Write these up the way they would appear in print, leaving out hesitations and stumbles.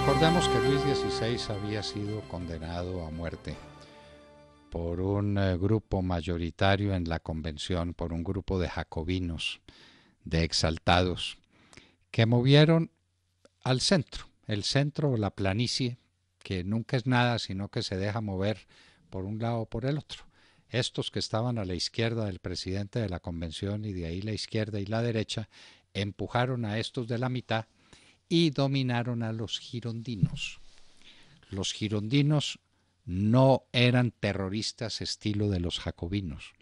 Recordemos que Luis XVI había sido condenado a muerte por un grupo mayoritario en la convención, por un grupo de jacobinos, de exaltados, que movieron al centro, el centro o la planicie, que nunca es nada, sino que se deja mover por un lado o por el otro. Estos que estaban a la izquierda del presidente de la convención y de ahí la izquierda y la derecha, empujaron a estos de la mitad y dominaron a los girondinos. Los girondinos no eran terroristas estilo de los jacobinos.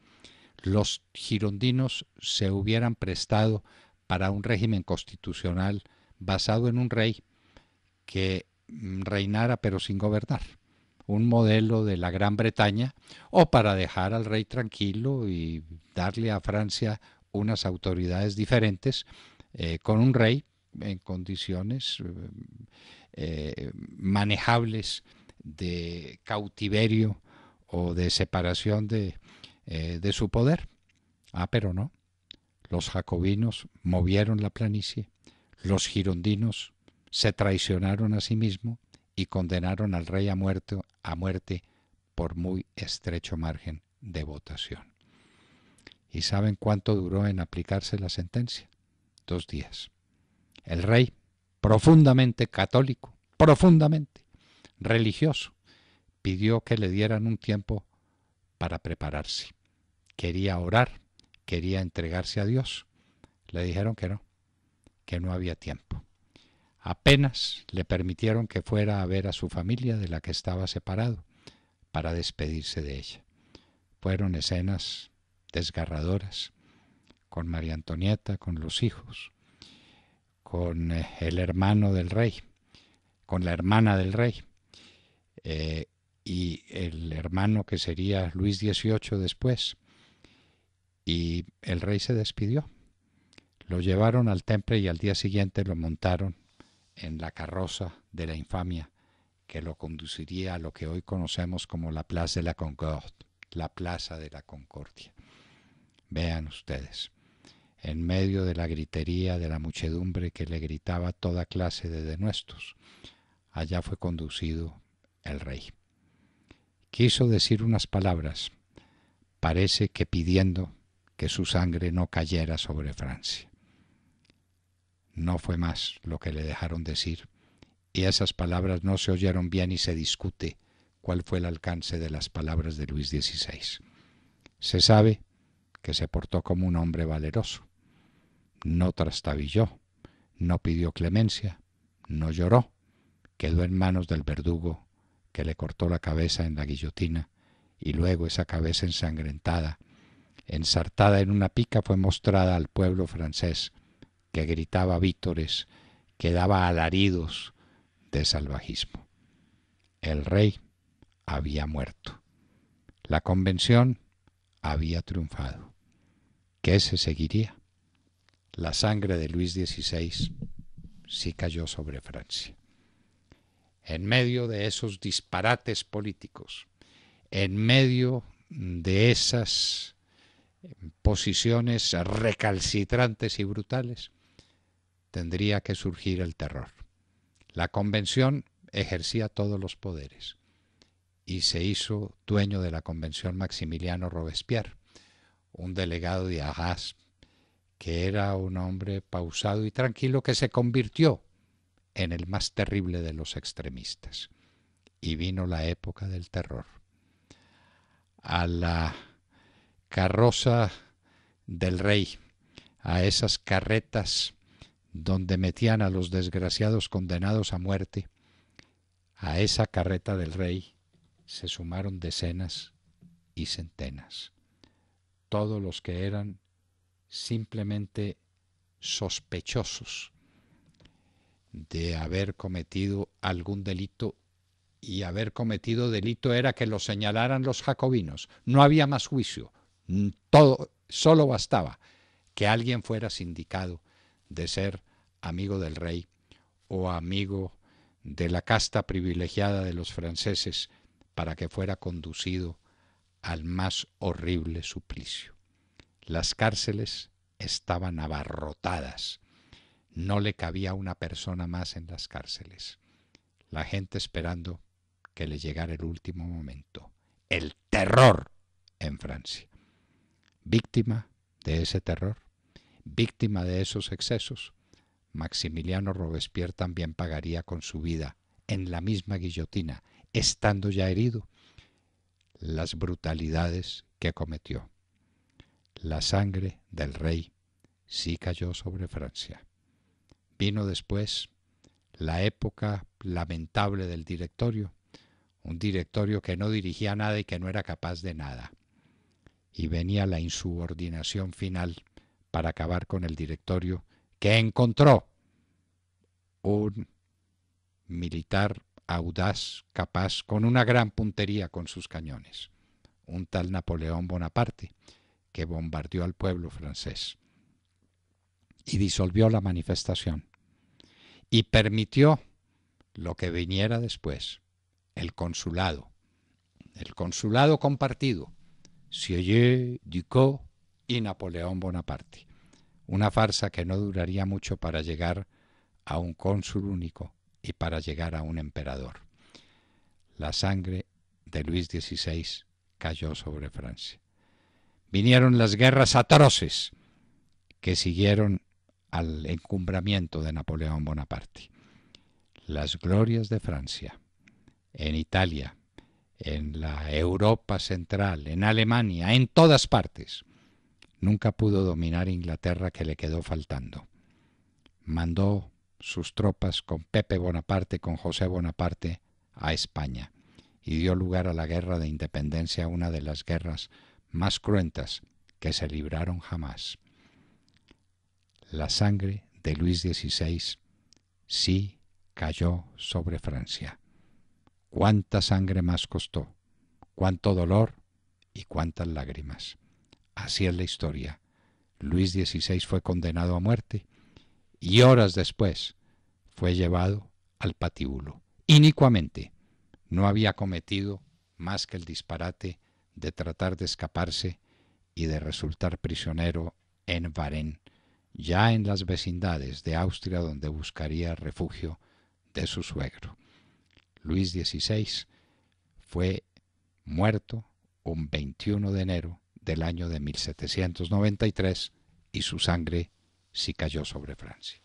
Los girondinos se hubieran prestado para un régimen constitucional basado en un rey que reinara pero sin gobernar, un modelo de la Gran Bretaña, o para dejar al rey tranquilo y darle a Francia unas autoridades diferentes, con un rey en condiciones manejables de cautiverio o de separación de su poder. Pero no, los jacobinos movieron la planicie, los girondinos se traicionaron a sí mismos y condenaron al rey a muerte por muy estrecho margen de votación. ¿Y saben cuánto duró en aplicarse la sentencia? 2 días. El rey, profundamente católico, profundamente religioso, pidió que le dieran un tiempo para prepararse. Quería orar, quería entregarse a Dios. Le dijeron que no había tiempo. Apenas le permitieron que fuera a ver a su familia de la que estaba separado para despedirse de ella. Fueron escenas desgarradoras, con María Antonieta, con los hijos, con el hermano del rey, con la hermana del rey, y el hermano que sería Luis XVIII después. Y el rey se despidió. Lo llevaron al Temple y al día siguiente lo montaron en la carroza de la infamia que lo conduciría a lo que hoy conocemos como la Place de la Concorde, la Plaza de la Concordia. Vean ustedes, en medio de la gritería de la muchedumbre que le gritaba toda clase de denuestos, allá fue conducido el rey. Quiso decir unas palabras, parece que pidiendo que su sangre no cayera sobre Francia. No fue más lo que le dejaron decir, y esas palabras no se oyeron bien y se discute cuál fue el alcance de las palabras de Luis XVI. Se sabe que se portó como un hombre valeroso, no trastabilló, no pidió clemencia, no lloró, quedó en manos del verdugo que le cortó la cabeza en la guillotina, y luego esa cabeza ensangrentada, ensartada en una pica, fue mostrada al pueblo francés, que gritaba vítores, que daba alaridos de salvajismo. El rey había muerto. La convención había triunfado. ¿Qué se seguiría? La sangre de Luis XVI sí cayó sobre Francia. En medio de esos disparates políticos, en medio de esas posiciones recalcitrantes y brutales, tendría que surgir el terror. La convención ejercía todos los poderes y se hizo dueño de la convención Maximiliano Robespierre, un delegado de Arras, que era un hombre pausado y tranquilo, que se convirtió en el más terrible de los extremistas. Y vino la época del terror. A la carroza del rey, a esas carretas donde metían a los desgraciados condenados a muerte, a esa carreta del rey se sumaron decenas y centenas. Todos los que eran simplemente sospechosos de haber cometido algún delito, y haber cometido delito era que lo señalaran los jacobinos. No había más juicio. Solo bastaba que alguien fuera sindicado de ser amigo del rey o amigo de la casta privilegiada de los franceses para que fuera conducido al más horrible suplicio. Las cárceles estaban abarrotadas. No le cabía una persona más en las cárceles. la gente esperando que le llegara el último momento. El terror en Francia. Víctima de ese terror, víctima de esos excesos, Maximiliano Robespierre también pagaría con su vida en la misma guillotina, estando ya herido, las brutalidades que cometió. La sangre del rey sí cayó sobre Francia. Vino después la época lamentable del directorio, un directorio que no dirigía nada y que no era capaz de nada. Y venía la insubordinación final para acabar con el directorio, que encontró un militar audaz, capaz, con una gran puntería con sus cañones, un tal Napoleón Bonaparte, que bombardeó al pueblo francés y disolvió la manifestación y permitió lo que viniera después, el consulado compartido, Sieyès, Ducos y Napoleón Bonaparte, una farsa que no duraría mucho para llegar a un cónsul único y para llegar a un emperador. La sangre de Luis XVI cayó sobre Francia. Vinieron las guerras atroces que siguieron al encumbramiento de Napoleón Bonaparte. Las glorias de Francia, en Italia, en la Europa central, en Alemania, en todas partes. Nunca pudo dominar Inglaterra, que le quedó faltando. Mandó sus tropas con Pepe Bonaparte, con José Bonaparte, a España y dio lugar a la guerra de independencia, una de las guerras más cruentas que se libraron jamás. La sangre de Luis XVI sí cayó sobre Francia. ¿Cuánta sangre más costó? ¿Cuánto dolor y cuántas lágrimas? Así es la historia. Luis XVI fue condenado a muerte y horas después fue llevado al patíbulo. Inicuamente, no había cometido más que el disparate de tratar de escaparse y de resultar prisionero en Varennes, ya en las vecindades de Austria, donde buscaría refugio de su suegro. Luis XVI fue muerto un 21 de enero del año de 1793 y su sangre sí cayó sobre Francia.